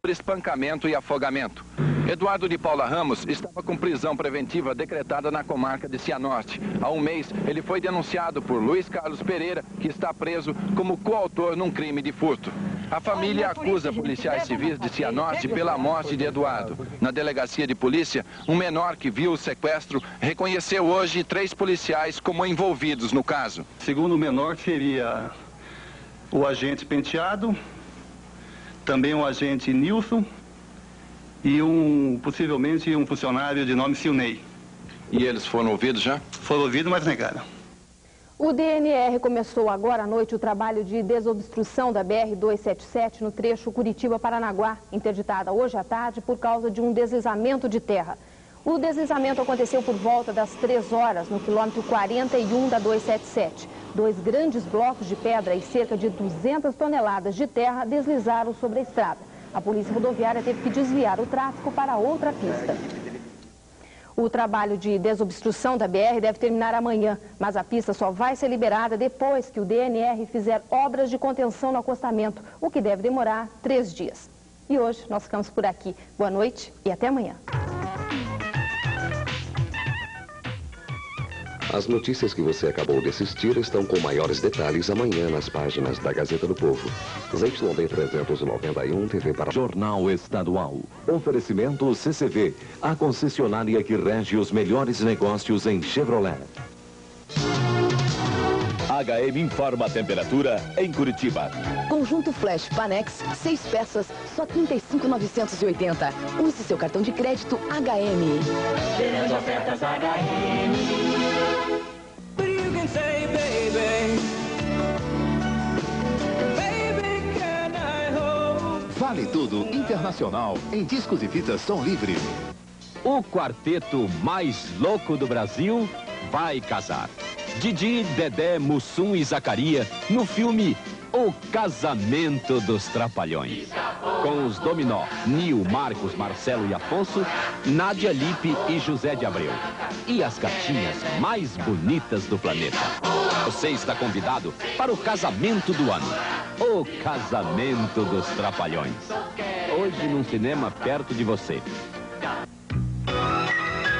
por espancamento e afogamento. Eduardo de Paula Ramos estava com prisão preventiva decretada na comarca de Cianorte. Há um mês, ele foi denunciado por Luiz Carlos Pereira, que está preso como coautor num crime de furto. A família acusa policiais civis de Cianorte pela morte de Eduardo. Na delegacia de polícia, um menor que viu o sequestro reconheceu hoje 3 policiais como envolvidos no caso. Segundo o menor, seria o agente Penteado, também o agente Nilson e possivelmente um funcionário de nome Silnei. E eles foram ouvidos já? Foram ouvidos, mas negaram. O DNR começou agora à noite o trabalho de desobstrução da BR-277 no trecho Curitiba-Paranaguá, interditada hoje à tarde por causa de um deslizamento de terra. O deslizamento aconteceu por volta das 3 horas, no quilômetro 41 da 277. 2 grandes blocos de pedra e cerca de 200 toneladas de terra deslizaram sobre a estrada. A Polícia Rodoviária teve que desviar o tráfego para outra pista. O trabalho de desobstrução da BR deve terminar amanhã, mas a pista só vai ser liberada depois que o DNR fizer obras de contenção no acostamento, o que deve demorar 3 dias. E hoje nós ficamos por aqui. Boa noite e até amanhã. As notícias que você acabou de assistir estão com maiores detalhes amanhã nas páginas da Gazeta do Povo. ZYD 391 TV para Jornal Estadual. Oferecimento CCV, a concessionária que rege os melhores negócios em Chevrolet. HM informa a temperatura em Curitiba. Conjunto Flash Panex, 6 peças, só R$ 35.980. Use seu cartão de crédito HM. Grandes ofertas HM. Vale Tudo Internacional em discos e fitas som livre. O quarteto mais louco do Brasil vai casar. Didi, Dedé, Mussum e Zacaria no filme O Casamento dos Trapalhões. Com os Dominó, Nil, Marcos, Marcelo e Afonso, Nádia Lippe e José de Abreu. E as gatinhas mais bonitas do planeta. Você está convidado para o casamento do ano. O Casamento dos Trapalhões. Hoje num cinema perto de você.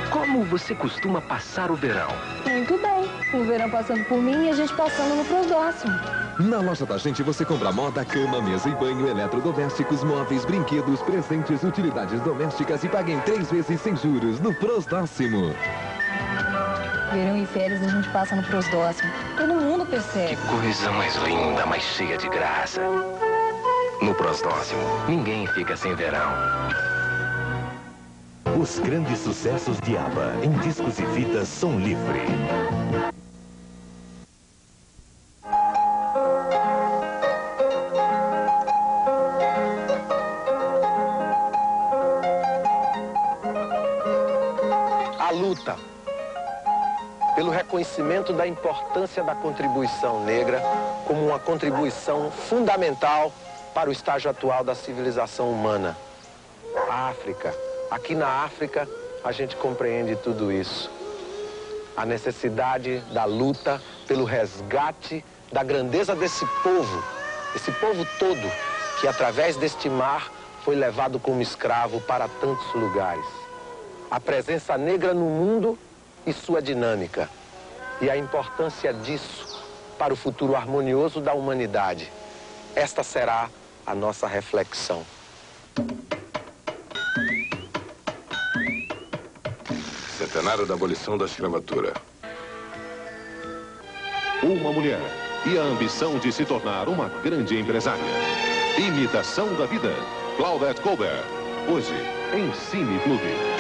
Como você costuma passar o verão? Muito bem. O verão passando por mim e a gente passando no Prosdóximo. Na loja da gente você compra moda, cama, mesa e banho, eletrodomésticos, móveis, brinquedos, presentes, utilidades domésticas e pague em 3 vezes sem juros no Prosdóximo. Verão e férias a gente passa no Prosdóximo. Todo mundo percebe. Que coisa mais linda, mais cheia de graça. No Prosdóximo, ninguém fica sem verão. Os grandes sucessos de ABBA em discos e fitas som livre. A luta pelo reconhecimento da importância da contribuição negra como uma contribuição fundamental para o estágio atual da civilização humana. A África. Aqui na África, a gente compreende tudo isso. A necessidade da luta pelo resgate da grandeza desse povo todo, que através deste mar foi levado como escravo para tantos lugares. A presença negra no mundo e sua dinâmica. E a importância disso para o futuro harmonioso da humanidade. Esta será a nossa reflexão. Centenário da abolição da escravatura. Uma mulher e a ambição de se tornar uma grande empresária. Imitação da vida. Claudette Colbert. Hoje, em Cine Clube.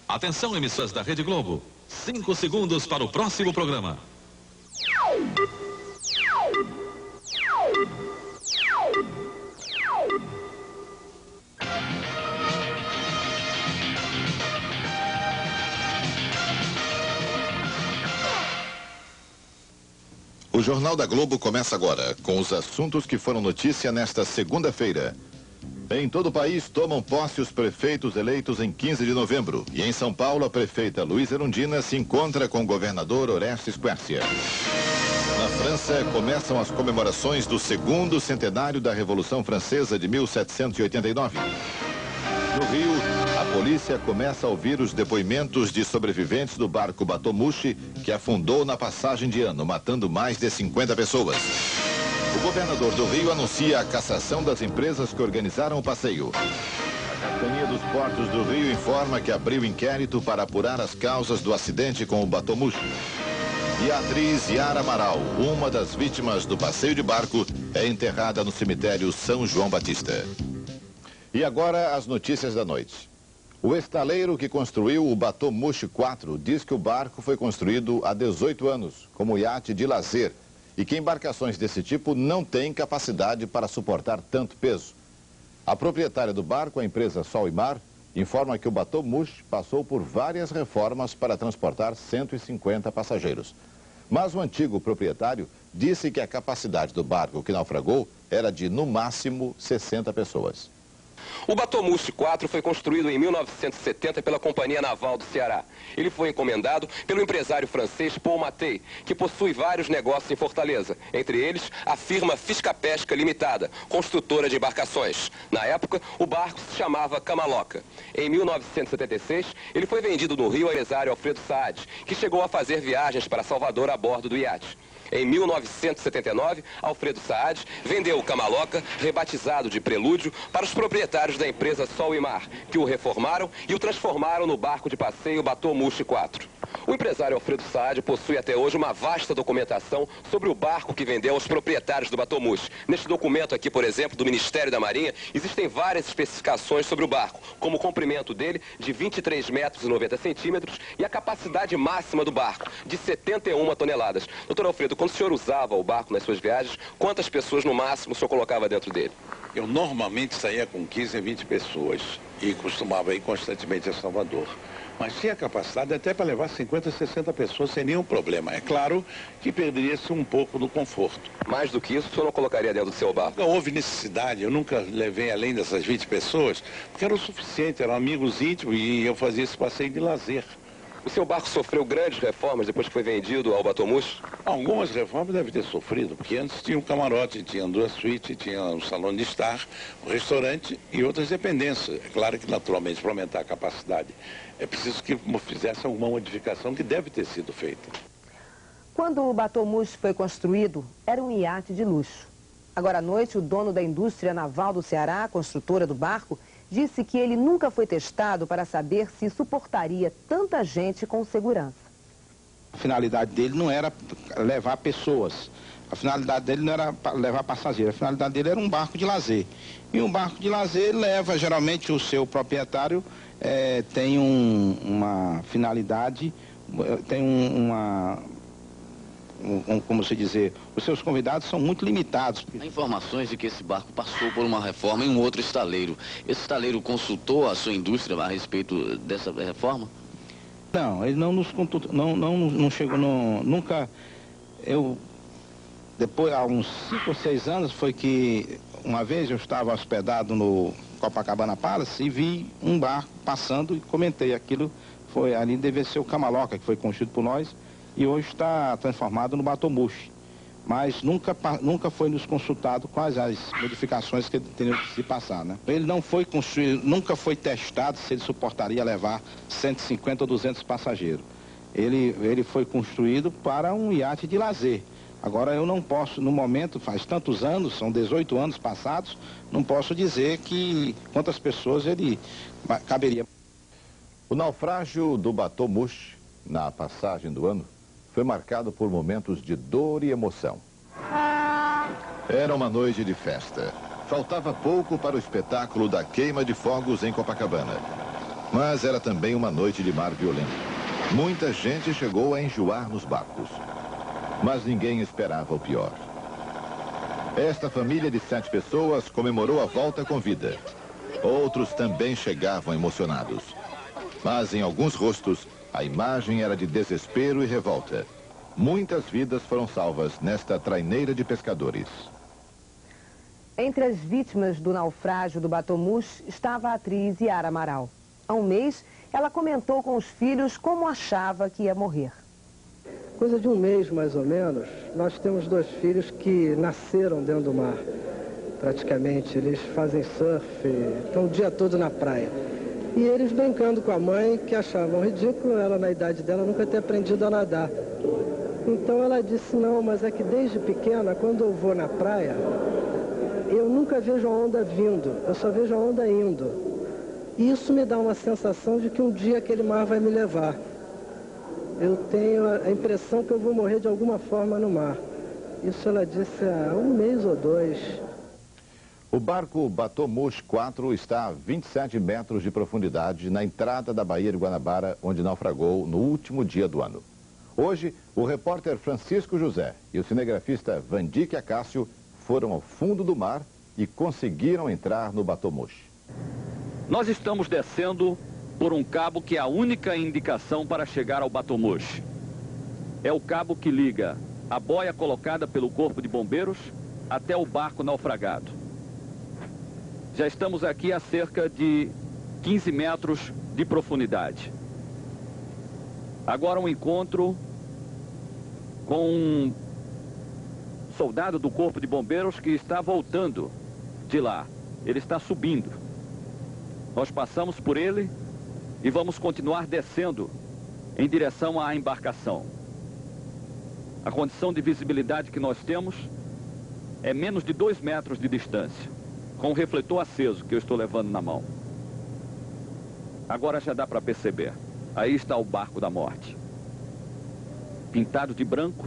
Atenção, emissoras da Rede Globo. 5 segundos para o próximo programa. O Jornal da Globo começa agora, com os assuntos que foram notícia nesta segunda-feira. Em todo o país, tomam posse os prefeitos eleitos em 15 de novembro. E em São Paulo, a prefeita Luísa Erundina se encontra com o governador Orestes Quércia. Na Na França, começam as comemorações do segundo centenário da Revolução Francesa de 1789. No Rio, a polícia começa a ouvir os depoimentos de sobreviventes do barco Bateau Mouche, que afundou na passagem de ano, matando mais de 50 pessoas. O governador do Rio anuncia a cassação das empresas que organizaram o passeio. A Capitania dos Portos do Rio informa que abriu inquérito para apurar as causas do acidente com o Bateau Mouche. E a atriz Yara Amaral, uma das vítimas do passeio de barco, é enterrada no cemitério São João Batista. E agora as notícias da noite. O estaleiro que construiu o Bateau Mouche 4 diz que o barco foi construído há 18 anos, como iate de lazer, e que embarcações desse tipo não têm capacidade para suportar tanto peso. A proprietária do barco, a empresa Sol e Mar, informa que o Bateau Mouche passou por várias reformas para transportar 150 passageiros. Mas o antigo proprietário disse que a capacidade do barco que naufragou era de, no máximo, 60 pessoas. O Bateau Mouche 4 foi construído em 1970 pela Companhia Naval do Ceará. Ele foi encomendado pelo empresário francês Paul Mattei, que possui vários negócios em Fortaleza, entre eles a firma Fiscapesca Limitada, construtora de embarcações. Na época, o barco se chamava Camaloca. Em 1976, ele foi vendido no Rio ao empresário Alfredo Saad, que chegou a fazer viagens para Salvador a bordo do iate. Em 1979, Alfredo Saad vendeu o Camaloca, rebatizado de Prelúdio, para os proprietários da empresa Sol e Mar, que o reformaram e o transformaram no barco de passeio Bateau Mouche 4. O empresário Alfredo Saad possui até hoje uma vasta documentação sobre o barco que vendeu aos proprietários do Bateau Mouche. Neste documento aqui, por exemplo, do Ministério da Marinha, existem várias especificações sobre o barco, como o comprimento dele de 23 metros e 90 centímetros e a capacidade máxima do barco, de 71 toneladas. Doutor Alfredo, quando o senhor usava o barco nas suas viagens, quantas pessoas no máximo o senhor colocava dentro dele? Eu normalmente saía com 15 a 20 pessoas e costumava ir constantemente a Salvador. Mas tinha capacidade até para levar 50, 60 pessoas sem nenhum problema. É claro que perderia-se um pouco do conforto. Mais do que isso, o senhor não colocaria dentro do seu barco? Nunca houve necessidade, eu nunca levei além dessas 20 pessoas, porque era o suficiente, eram amigos íntimos e eu fazia esse passeio de lazer. O seu barco sofreu grandes reformas depois que foi vendido ao Bateau Mouche? Algumas reformas deve ter sofrido, porque antes tinha um camarote, tinha duas suítes, tinha um salão de estar, um restaurante e outras dependências. É claro que, naturalmente, para aumentar a capacidade, é preciso que fizesse alguma modificação que deve ter sido feita. Quando o Bateau Mouche foi construído, era um iate de luxo. Agora à noite, o dono da indústria naval do Ceará, a construtora do barco, disse que ele nunca foi testado para saber se suportaria tanta gente com segurança. A finalidade dele não era levar pessoas, a finalidade dele não era levar passageiros, a finalidade dele era um barco de lazer. E um barco de lazer leva, geralmente, o seu proprietário tem uma finalidade, tem como se dizer, os seus convidados são muito limitados. Há informações de que esse barco passou por uma reforma em um outro estaleiro. Esse estaleiro consultou a sua indústria a respeito dessa reforma? Não, ele não nos consultou, não chegou, nunca. Depois, há uns 5 ou 6 anos, foi que uma vez eu estava hospedado no Copacabana Palace e vi um barco passando e comentei aquilo, ali deve ser o Camaloca, que foi construído por nós, e hoje está transformado no Bateau Mouche. Mas nunca foi nos consultado quais as modificações que teriam que se passar, né? Ele não foi construído, nunca foi testado se ele suportaria levar 150 ou 200 passageiros. Ele foi construído para um iate de lazer. Agora eu não posso, no momento, faz tantos anos, são 18 anos passados, não posso dizer quantas pessoas ele caberia. O naufrágio do Bateau Mouche, na passagem do ano, foi marcado por momentos de dor e emoção. Era uma noite de festa. Faltava pouco para o espetáculo da queima de fogos em Copacabana. Mas era também uma noite de mar violento. Muita gente chegou a enjoar nos barcos. Mas ninguém esperava o pior. Esta família de 7 pessoas comemorou a volta com vida. Outros também chegavam emocionados. Mas em alguns rostos, a imagem era de desespero e revolta. Muitas vidas foram salvas nesta traineira de pescadores. Entre as vítimas do naufrágio do Bateau Mouche estava a atriz Yara Amaral. Há um mês, ela comentou com os filhos como achava que ia morrer. coisa de um mês mais ou menos, nós temos 2 filhos que nasceram dentro do mar, praticamente. Eles fazem surf, estão o dia todo na praia. E eles brincando com a mãe, que achavam ridículo, ela na idade dela nunca ter aprendido a nadar. Então ela disse, não, mas é que desde pequena, quando eu vou na praia, eu nunca vejo a onda vindo, eu só vejo a onda indo. E isso me dá uma sensação de que um dia aquele mar vai me levar. Eu tenho a impressão que eu vou morrer de alguma forma no mar. Isso ela disse há 1 mês ou 2. O barco Batomush 4 está a 27 metros de profundidade na entrada da Baía de Guanabara, onde naufragou no último dia do ano. Hoje, o repórter Francisco José e o cinegrafista Vandique Acácio foram ao fundo do mar e conseguiram entrar no Batomush. Nós estamos descendo por um cabo que é a única indicação para chegar ao Batomush. É o cabo que liga a boia colocada pelo Corpo de Bombeiros até o barco naufragado. Já estamos aqui a cerca de 15 metros de profundidade. Agora um encontro com um soldado do Corpo de Bombeiros que está voltando de lá. Ele está subindo. Nós passamos por ele e vamos continuar descendo em direção à embarcação. A condição de visibilidade que nós temos é menos de 2 metros de distância, com o refletor aceso que eu estou levando na mão. Agora já dá para perceber. Aí está o barco da morte. Pintado de branco,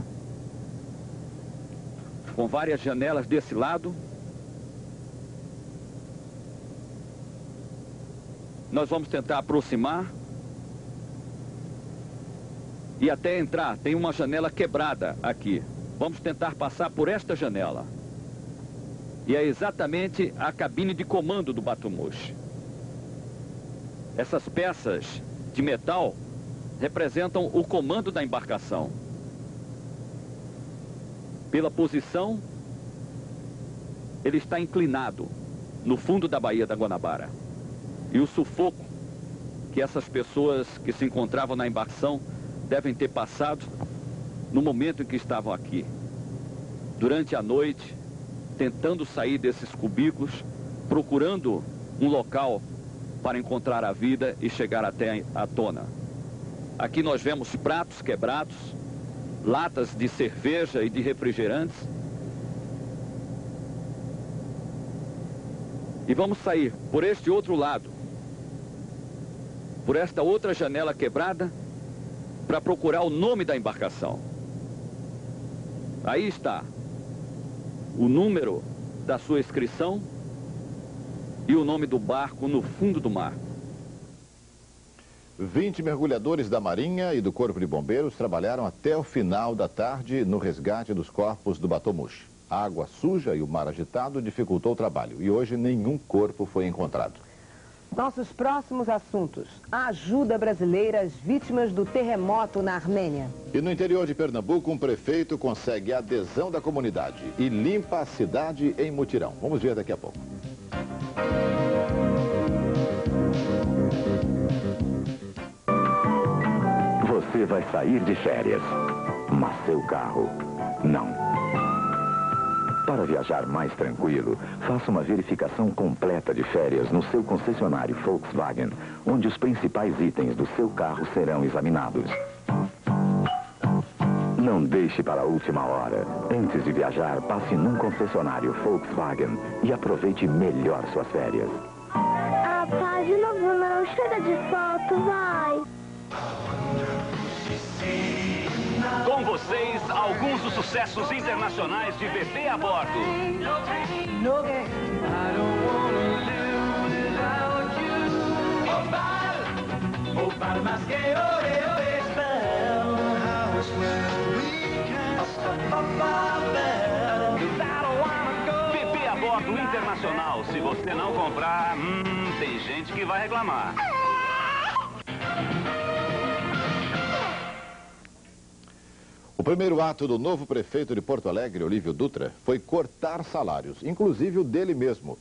com várias janelas desse lado. Nós vamos tentar aproximar e até entrar. Tem uma janela quebrada aqui. Vamos tentar passar por esta janela. E é exatamente a cabine de comando do Batomush. Essas peças de metal representam o comando da embarcação. Pela posição, ele está inclinado no fundo da Baía da Guanabara. E o sufoco que essas pessoas que se encontravam na embarcação devem ter passado no momento em que estavam aqui. Durante a noite, tentando sair desses cubículos, procurando um local para encontrar a vida e chegar até a tona. Aqui nós vemos pratos quebrados, latas de cerveja e de refrigerantes. E vamos sair por este outro lado, por esta outra janela quebrada, para procurar o nome da embarcação. Aí está o número da sua inscrição e o nome do barco no fundo do mar. 20 mergulhadores da Marinha e do Corpo de Bombeiros trabalharam até o final da tarde no resgate dos corpos do Batomush. A água suja e o mar agitado dificultou o trabalho e hoje nenhum corpo foi encontrado. Nossos próximos assuntos: a ajuda brasileira às vítimas do terremoto na Armênia. E no interior de Pernambuco, um prefeito consegue a adesão da comunidade e limpa a cidade em mutirão. Vamos ver daqui a pouco. Você vai sair de férias, mas seu carro não. Para viajar mais tranquilo, faça uma verificação completa de férias no seu concessionário Volkswagen, onde os principais itens do seu carro serão examinados. Não deixe para a última hora. Antes de viajar, passe num concessionário Volkswagen e aproveite melhor suas férias. Ah, pai, de novo não. Chega de foto, vai. Com vocês, alguns dos sucessos internacionais de Bebê a Bordo. Bebê a Bordo Internacional. Se você não comprar, tem gente que vai reclamar. O primeiro ato do novo prefeito de Porto Alegre, Olívio Dutra, foi cortar salários, inclusive o dele mesmo.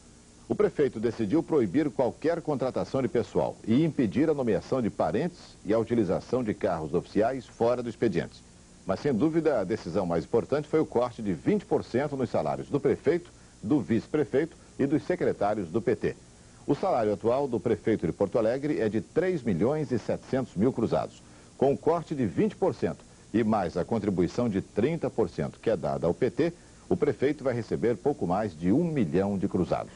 O prefeito decidiu proibir qualquer contratação de pessoal e impedir a nomeação de parentes e a utilização de carros oficiais fora do expediente. Mas, sem dúvida, a decisão mais importante foi o corte de 20% nos salários do prefeito, do vice-prefeito e dos secretários do PT. O salário atual do prefeito de Porto Alegre é de 3.700.000 cruzados. Com o corte de 20% e mais a contribuição de 30% que é dada ao PT, o prefeito vai receber pouco mais de 1 milhão de cruzados.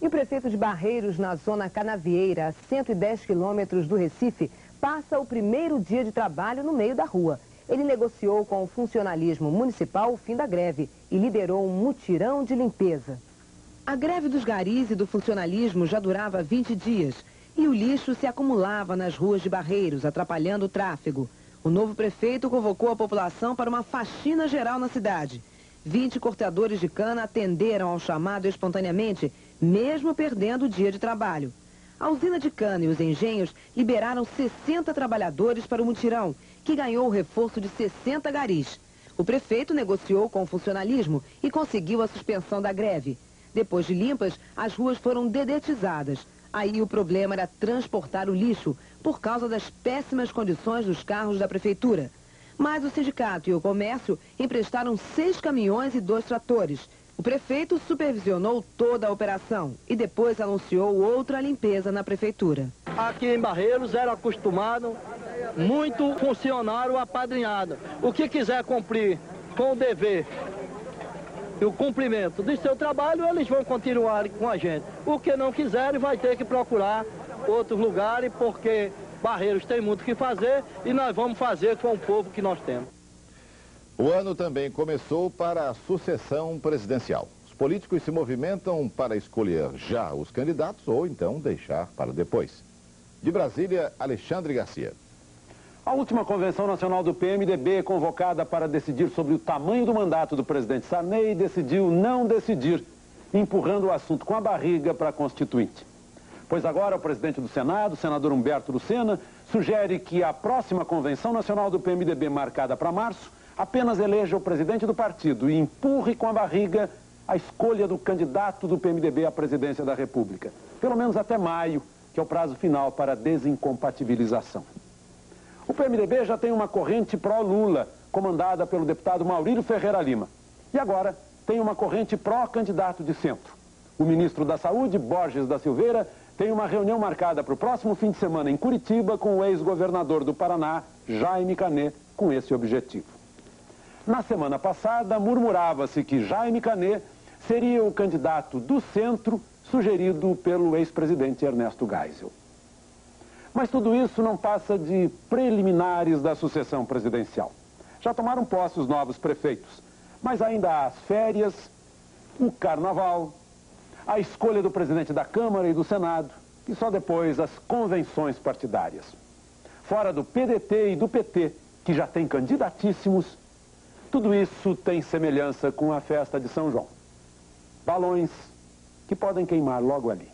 E o prefeito de Barreiros, na zona Canavieira, a 110 quilômetros do Recife, passa o primeiro dia de trabalho no meio da rua. Ele negociou com o funcionalismo municipal o fim da greve e liderou um mutirão de limpeza. A greve dos garis e do funcionalismo já durava 20 dias e o lixo se acumulava nas ruas de Barreiros, atrapalhando o tráfego. O novo prefeito convocou a população para uma faxina geral na cidade. 20 cortadores de cana atenderam ao chamado espontaneamente, mesmo perdendo o dia de trabalho. A usina de cana e os engenhos liberaram 60 trabalhadores para o mutirão, que ganhou o reforço de 60 garis. O prefeito negociou com o funcionalismo e conseguiu a suspensão da greve. Depois de limpas, as ruas foram dedetizadas. Aí o problema era transportar o lixo, por causa das péssimas condições dos carros da prefeitura. Mas o sindicato e o comércio emprestaram 6 caminhões e 2 tratores. O prefeito supervisionou toda a operação e depois anunciou outra limpeza na prefeitura. Aqui em Barreiros era acostumado muito funcionário apadrinhado. O que quiser cumprir com o dever e o cumprimento do seu trabalho, eles vão continuar com a gente. O que não quiserem vai ter que procurar outros lugares, porque Barreiros tem muito o que fazer e nós vamos fazer com o povo que nós temos. O ano também começou para a sucessão presidencial. Os políticos se movimentam para escolher já os candidatos ou então deixar para depois. De Brasília, Alexandre Garcia. A última convenção nacional do PMDB, convocada para decidir sobre o tamanho do mandato do presidente Sarney, decidiu não decidir, empurrando o assunto com a barriga para a Constituinte. Pois agora o presidente do Senado, o senador Humberto Lucena, sugere que a próxima convenção nacional do PMDB, marcada para março, apenas eleja o presidente do partido e empurre com a barriga a escolha do candidato do PMDB à presidência da República, pelo menos até maio, que é o prazo final para a desincompatibilização. O PMDB já tem uma corrente pró-Lula, comandada pelo deputado Maurílio Ferreira Lima. E agora tem uma corrente pró-candidato de centro. O ministro da Saúde, Borges da Silveira, tem uma reunião marcada para o próximo fim de semana em Curitiba com o ex-governador do Paraná, Jaime Canet, com esse objetivo. Na semana passada, murmurava-se que Jaime Canet seria o candidato do centro sugerido pelo ex-presidente Ernesto Geisel. Mas tudo isso não passa de preliminares da sucessão presidencial. Já tomaram posse os novos prefeitos, mas ainda há as férias, o carnaval, a escolha do presidente da Câmara e do Senado e só depois as convenções partidárias. Fora do PDT e do PT, que já tem candidatíssimos, tudo isso tem semelhança com a festa de São João. Balões que podem queimar logo ali.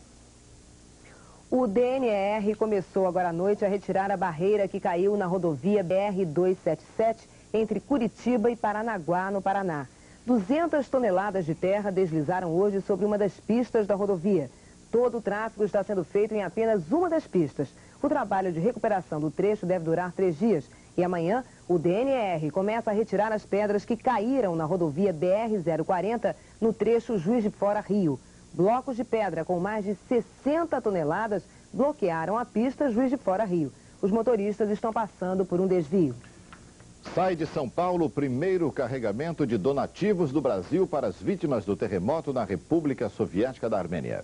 O DNR começou agora à noite a retirar a barreira que caiu na rodovia BR-277 entre Curitiba e Paranaguá, no Paraná. 200 toneladas de terra deslizaram hoje sobre uma das pistas da rodovia. Todo o tráfego está sendo feito em apenas uma das pistas. O trabalho de recuperação do trecho deve durar 3 dias. E amanhã, o DNR começa a retirar as pedras que caíram na rodovia BR-040 no trecho Juiz de Fora-Rio. Blocos de pedra com mais de 60 toneladas bloquearam a pista Juiz de Fora-Rio. Os motoristas estão passando por um desvio. Sai de São Paulo o primeiro carregamento de donativos do Brasil para as vítimas do terremoto na República Soviética da Armênia.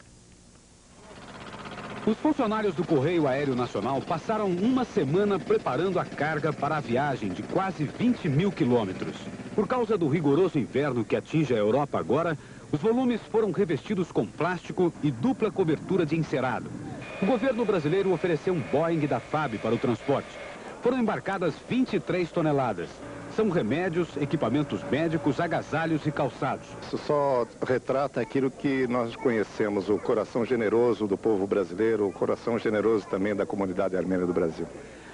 Os funcionários do Correio Aéreo Nacional passaram uma semana preparando a carga para a viagem de quase 20 mil quilômetros. Por causa do rigoroso inverno que atinge a Europa agora, os volumes foram revestidos com plástico e dupla cobertura de encerado. O governo brasileiro ofereceu um Boeing da FAB para o transporte. Foram embarcadas 23 toneladas. São remédios, equipamentos médicos, agasalhos e calçados. Isso só retrata aquilo que nós conhecemos, o coração generoso do povo brasileiro, o coração generoso também da comunidade armênia do Brasil.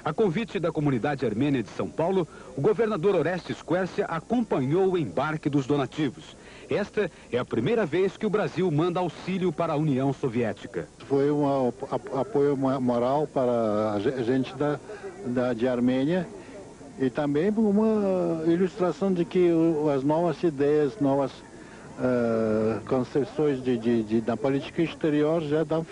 A convite da comunidade armênia de São Paulo, o governador Orestes Quercia acompanhou o embarque dos donativos. Esta é a primeira vez que o Brasil manda auxílio para a União Soviética. Foi um apoio moral para a gente de Armênia E também uma ilustração de que as novas ideias, novas concessões da política exterior já dão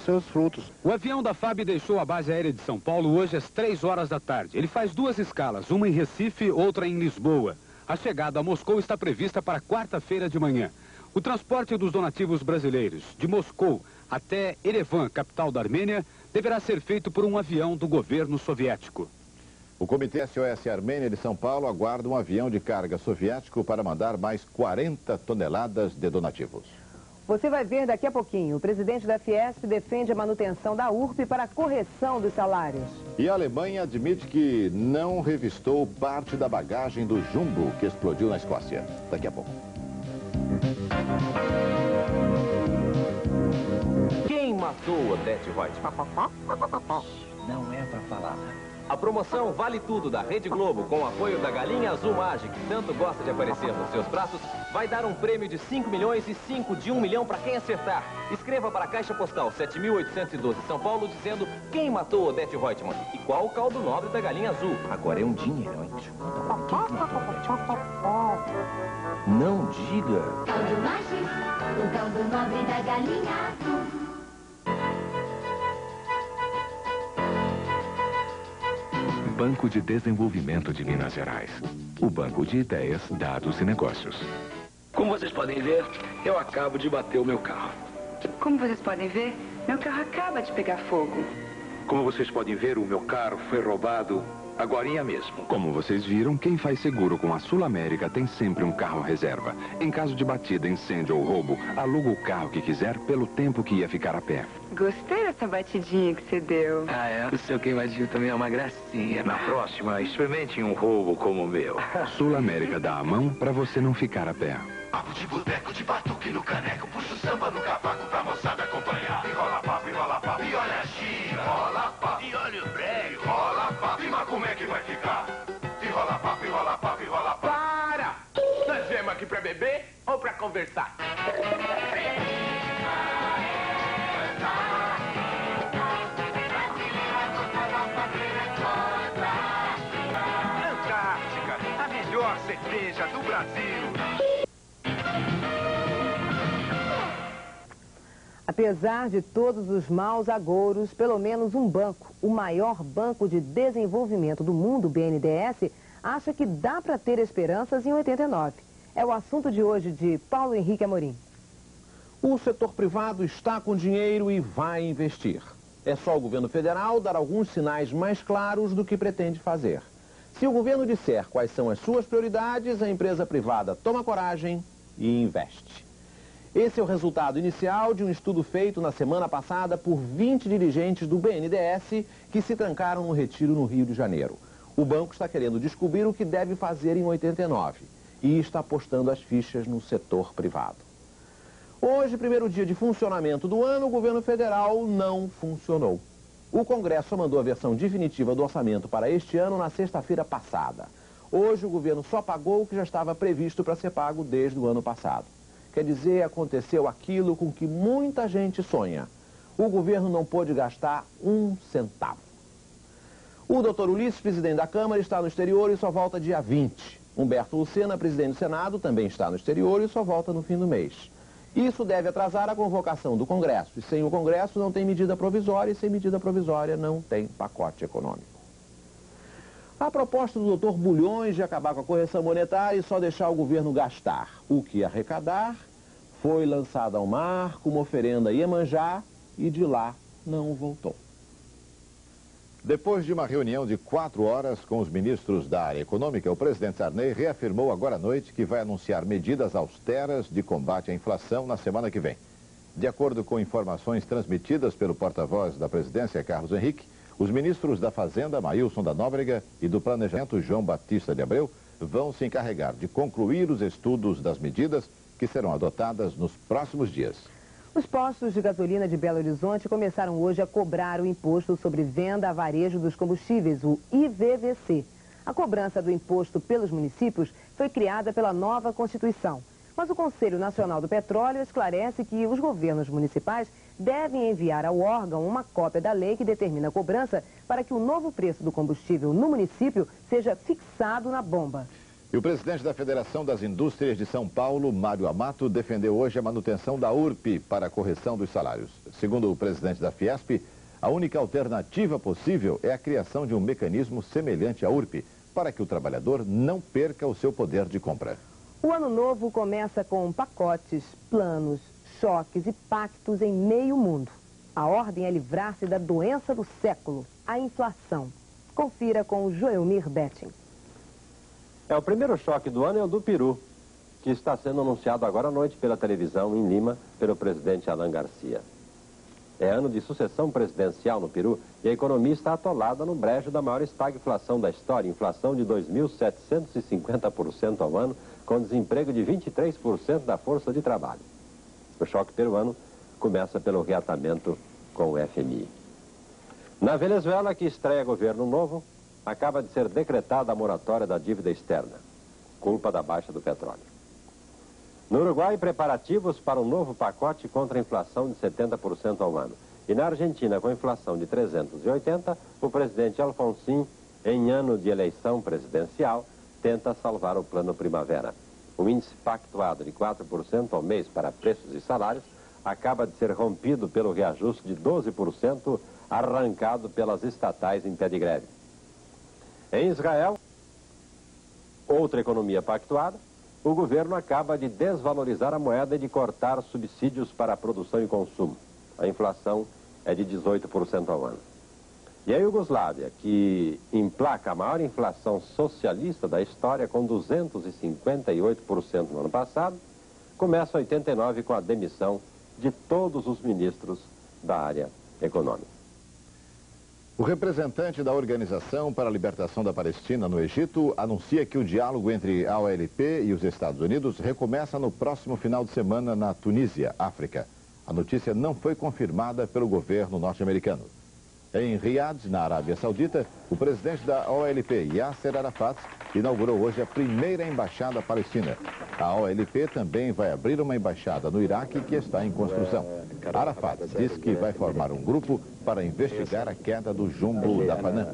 seus frutos. O avião da FAB deixou a base aérea de São Paulo hoje às 3 horas da tarde. Ele faz 2 escalas, uma em Recife, outra em Lisboa. A chegada a Moscou está prevista para quarta-feira de manhã. O transporte dos donativos brasileiros de Moscou até Erevan, capital da Armênia, deverá ser feito por um avião do governo soviético. O Comitê SOS Armênia de São Paulo aguarda um avião de carga soviético para mandar mais 40 toneladas de donativos. Você vai ver daqui a pouquinho. O presidente da Fiesp defende a manutenção da URP para a correção dos salários. E a Alemanha admite que não revistou parte da bagagem do Jumbo que explodiu na Escócia. Daqui a pouco. Quem matou Odete Reutemann? Não é pra falar. A promoção Vale Tudo da Rede Globo, com o apoio da Galinha Azul Mágica, que tanto gosta de aparecer nos seus pratos, vai dar um prêmio de 5 milhões e 5 de 1 milhão para quem acertar. Escreva para a Caixa Postal 7.812 São Paulo dizendo quem matou Odete Reutemann e qual o caldo nobre da Galinha Azul. Agora é um dinheirão, hein? Quem que matou Odete Reutemann? Não diga. Caldo mágico, o caldo nobre da Galinha Azul. Banco de Desenvolvimento de Minas Gerais. O banco de ideias, dados e negócios. Como vocês podem ver, eu acabo de bater o meu carro. Como vocês podem ver, meu carro acaba de pegar fogo. Como vocês podem ver, o meu carro foi roubado agorinha mesmo. Como vocês viram, quem faz seguro com a Sul América tem sempre um carro reserva. Em caso de batida, incêndio ou roubo, aluga o carro que quiser pelo tempo que ia ficar a pé. Gostei dessa batidinha que você deu. Ah, é? O seu queimadinho também é uma gracinha. Na próxima, experimente um roubo como o meu. Sul América dá a mão pra você não ficar a pé. Papo de boteco, de batuque no caneco, puxa o samba no cavaco pra moçada acompanhar. E rola papo, e olha a gira, rola papo, e olha o breio, rola papo, e mas como é que vai ficar? E rola papo, e rola papo, e rola papo. Para! Nós viemos aqui pra beber ou pra conversar? Antártica, a melhor cerveja do Brasil. Apesar de todos os maus agouros, pelo menos um banco, o maior banco de desenvolvimento do mundo, o BNDES, acha que dá para ter esperanças em 89. É o assunto de hoje de Paulo Henrique Amorim. O setor privado está com dinheiro e vai investir. É só o governo federal dar alguns sinais mais claros do que pretende fazer. Se o governo disser quais são as suas prioridades, a empresa privada toma coragem e investe. Esse é o resultado inicial de um estudo feito na semana passada por 20 dirigentes do BNDES que se trancaram no retiro no Rio de Janeiro. O banco está querendo descobrir o que deve fazer em 89 e está apostando as fichas no setor privado. Hoje, primeiro dia de funcionamento do ano, o governo federal não funcionou. O Congresso mandou a versão definitiva do orçamento para este ano na sexta-feira passada. Hoje, o governo só pagou o que já estava previsto para ser pago desde o ano passado. Quer dizer, aconteceu aquilo com que muita gente sonha. O governo não pôde gastar um centavo. O doutor Ulisses, presidente da Câmara, está no exterior e só volta dia 20. Humberto Lucena, presidente do Senado, também está no exterior e só volta no fim do mês. Isso deve atrasar a convocação do Congresso. E sem o Congresso não tem medida provisória, e sem medida provisória não tem pacote econômico. A proposta do doutor Bulhões de acabar com a correção monetária e só deixar o governo gastar o que arrecadar foi lançada ao mar como oferenda a Iemanjá e de lá não voltou. Depois de uma reunião de 4 horas com os ministros da área econômica, o presidente Sarney reafirmou agora à noite que vai anunciar medidas austeras de combate à inflação na semana que vem. De acordo com informações transmitidas pelo porta-voz da presidência, Carlos Henrique, os ministros da Fazenda, Maílson da Nóbrega, e do Planejamento, João Batista de Abreu, vão se encarregar de concluir os estudos das medidas que serão adotadas nos próximos dias. Os postos de gasolina de Belo Horizonte começaram hoje a cobrar o imposto sobre venda a varejo dos combustíveis, o IVVC. A cobrança do imposto pelos municípios foi criada pela nova Constituição. Mas o Conselho Nacional do Petróleo esclarece que os governos municipais devem enviar ao órgão uma cópia da lei que determina a cobrança para que o novo preço do combustível no município seja fixado na bomba. E o presidente da Federação das Indústrias de São Paulo, Mário Amato, defendeu hoje a manutenção da URP para a correção dos salários. Segundo o presidente da Fiesp, a única alternativa possível é a criação de um mecanismo semelhante à URP, para que o trabalhador não perca o seu poder de compra. O ano novo começa com pacotes, planos, choques e pactos em meio mundo. A ordem é livrar-se da doença do século, a inflação. Confira com o Joelmir Betting. O primeiro choque do ano é o do peru, que está sendo anunciado agora à noite pela televisão em Lima, pelo presidente Alan Garcia. É ano de sucessão presidencial no Peru e a economia está atolada no brejo da maior estagflação da história, inflação de 2.750% ao ano, com desemprego de 23% da força de trabalho. O choque peruano começa pelo reatamento com o FMI. Na Venezuela, que estreia governo novo, acaba de ser decretada a moratória da dívida externa, culpa da baixa do petróleo. No Uruguai, preparativos para um novo pacote contra a inflação de 70% ao ano. E na Argentina, com inflação de 380%, o presidente Alfonsín, em ano de eleição presidencial, tenta salvar o Plano Primavera. O índice pactuado de 4% ao mês para preços e salários acaba de ser rompido pelo reajuste de 12% arrancado pelas estatais em pé de greve. Em Israel, outra economia pactuada, o governo acaba de desvalorizar a moeda e de cortar subsídios para a produção e consumo. A inflação é de 18% ao ano. E a Iugoslávia, que emplaca a maior inflação socialista da história, com 258% no ano passado, começa 89 com a demissão de todos os ministros da área econômica. O representante da Organização para a Libertação da Palestina no Egito anuncia que o diálogo entre a OLP e os Estados Unidos recomeça no próximo final de semana na Tunísia, África. A notícia não foi confirmada pelo governo norte-americano. Em Riad, na Arábia Saudita, o presidente da OLP, Yasser Arafat, inaugurou hoje a primeira embaixada palestina. A OLP também vai abrir uma embaixada no Iraque que está em construção. Arafat diz que vai formar um grupo para investigar a queda do jumbo da Panam.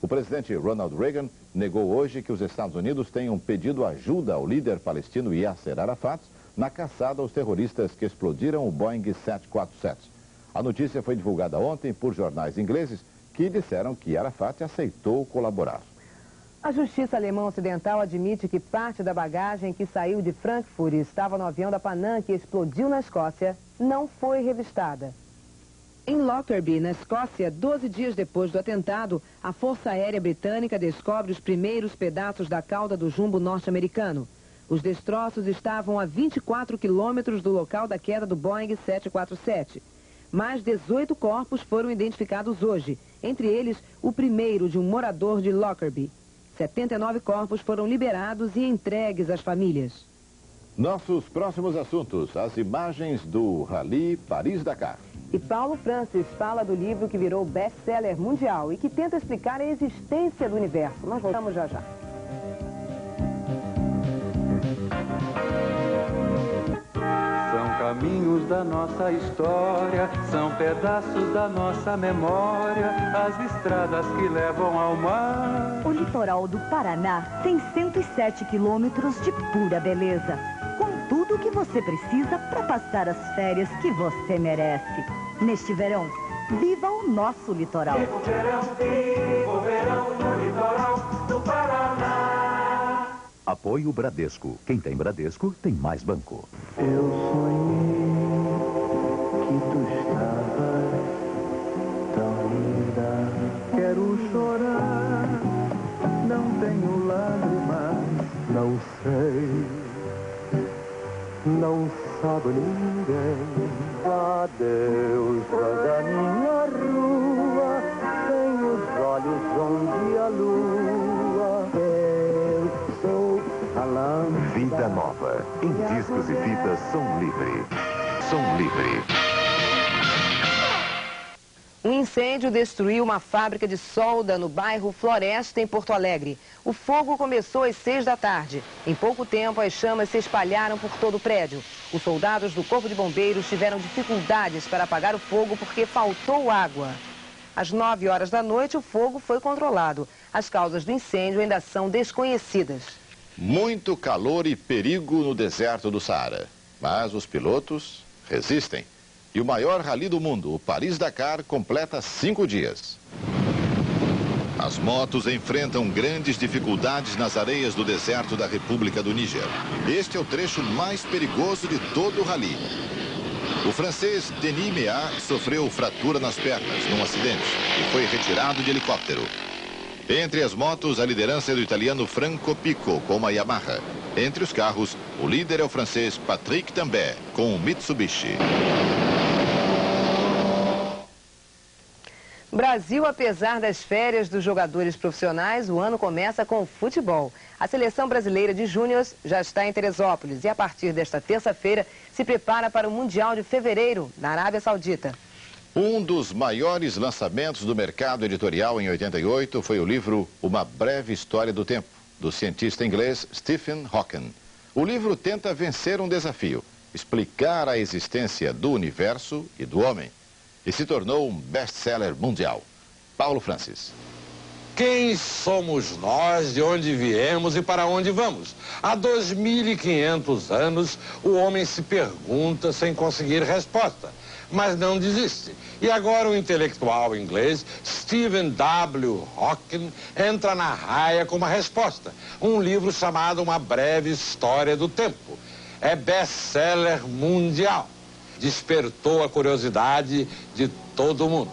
O presidente Ronald Reagan negou hoje que os Estados Unidos tenham pedido ajuda ao líder palestino Yasser Arafat na caçada aos terroristas que explodiram o Boeing 747. A notícia foi divulgada ontem por jornais ingleses que disseram que Arafat aceitou colaborar. A justiça alemã ocidental admite que parte da bagagem que saiu de Frankfurt e estava no avião da Panam que explodiu na Escócia não foi revistada. Em Lockerbie, na Escócia, 12 dias depois do atentado, a Força Aérea Britânica descobre os primeiros pedaços da cauda do jumbo norte-americano. Os destroços estavam a 24 quilômetros do local da queda do Boeing 747. Mais 18 corpos foram identificados hoje, entre eles o primeiro de um morador de Lockerbie. 79 corpos foram liberados e entregues às famílias. Nossos próximos assuntos, as imagens do Rally Paris-Dakar. E Paulo Francis fala do livro que virou best-seller mundial e que tenta explicar a existência do universo. Nós voltamos já já. Caminhos da nossa história, são pedaços da nossa memória, as estradas que levam ao mar. O litoral do Paraná tem 107 quilômetros de pura beleza, com tudo o que você precisa para passar as férias que você merece. Neste verão, viva o nosso litoral. Viva o verão no litoral do Paraná. Apoio Bradesco. Quem tem Bradesco, tem mais banco. Eu sonhei que tu estavas tão linda. Quero chorar, não tenho lágrimas. Não sei, não sabe ninguém. Adeus, da minha rua, sem os olhos onde a lua. Vida nova. Em discos e fitas Som Livre. Som Livre. Um incêndio destruiu uma fábrica de solda no bairro Floresta, em Porto Alegre. O fogo começou às 6 da tarde. Em pouco tempo, as chamas se espalharam por todo o prédio. Os soldados do Corpo de Bombeiros tiveram dificuldades para apagar o fogo porque faltou água. Às 9 horas da noite, o fogo foi controlado. As causas do incêndio ainda são desconhecidas. Muito calor e perigo no deserto do Saara. Mas os pilotos resistem. E o maior rally do mundo, o Paris-Dakar, completa 5 dias. As motos enfrentam grandes dificuldades nas areias do deserto da República do Níger. Este é o trecho mais perigoso de todo o rally. O francês Denis Mea sofreu fratura nas pernas num acidente e foi retirado de helicóptero. Entre as motos, a liderança é do italiano Franco Pico, com uma Yamaha. Entre os carros, o líder é o francês Patrick Tambay, com um Mitsubishi. Brasil, apesar das férias dos jogadores profissionais, o ano começa com o futebol. A seleção brasileira de júniores já está em Teresópolis e a partir desta terça-feira se prepara para o Mundial de Fevereiro, na Arábia Saudita. Um dos maiores lançamentos do mercado editorial em 88 foi o livro Uma Breve História do Tempo, do cientista inglês Stephen Hawking. O livro tenta vencer um desafio, explicar a existência do universo e do homem. E se tornou um best-seller mundial. Paulo Francis. Quem somos nós, de onde viemos e para onde vamos? Há 2.500 anos, o homem se pergunta sem conseguir resposta, mas não desiste. E agora o intelectual inglês Stephen W. Hawking entra na raia com uma resposta. Um livro chamado Uma Breve História do Tempo. É best-seller mundial. Despertou a curiosidade de todo mundo.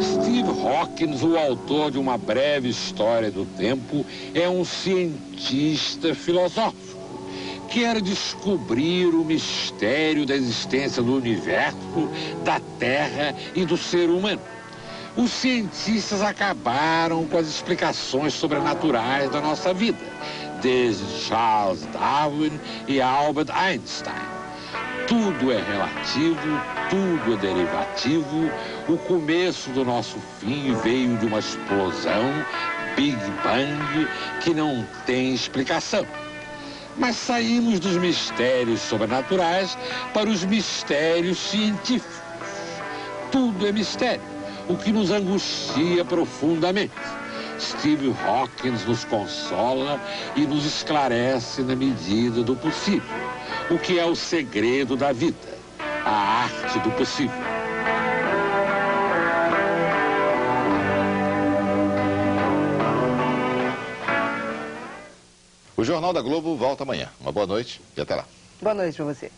Steve Hawking, o autor de Uma Breve História do Tempo, é um cientista filosófico. Quer descobrir o mistério da existência do universo, da Terra e do ser humano. Os cientistas acabaram com as explicações sobrenaturais da nossa vida, desde Charles Darwin e Albert Einstein. Tudo é relativo, tudo é derivativo. O começo do nosso fim veio de uma explosão, Big Bang, que não tem explicação. Mas saímos dos mistérios sobrenaturais para os mistérios científicos. Tudo é mistério, o que nos angustia profundamente. Steve Hawking nos consola e nos esclarece na medida do possível. O que é o segredo da vida? A arte do possível. O Jornal da Globo volta amanhã. Uma boa noite e até lá. Boa noite para você.